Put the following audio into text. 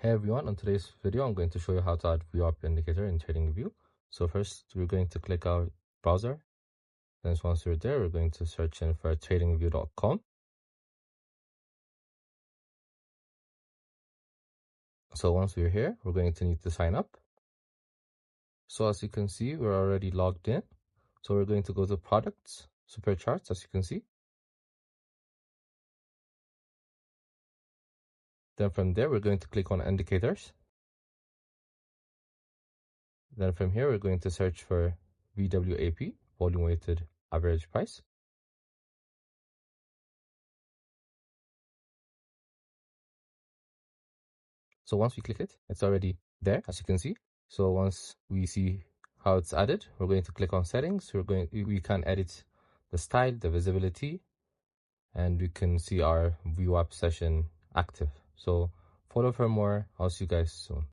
Hey everyone, on today's video I'm going to show you how to add VWAP indicator in TradingView. So first we're going to click our browser. Then once we're there, we're going to search in for tradingview.com. So once we're here, we're going to need to sign up. So as you can see, we're already logged in. So we're going to go to products, super charts, as you can see. Then from there, we're going to click on indicators. Then from here, we're going to search for VWAP, volume weighted average price. So once we click it, it's already there, as you can see. So once we see how it's added, we're going to click on settings. We can edit the style, the visibility, and we can see our VWAP session active. So follow for more. I'll see you guys soon.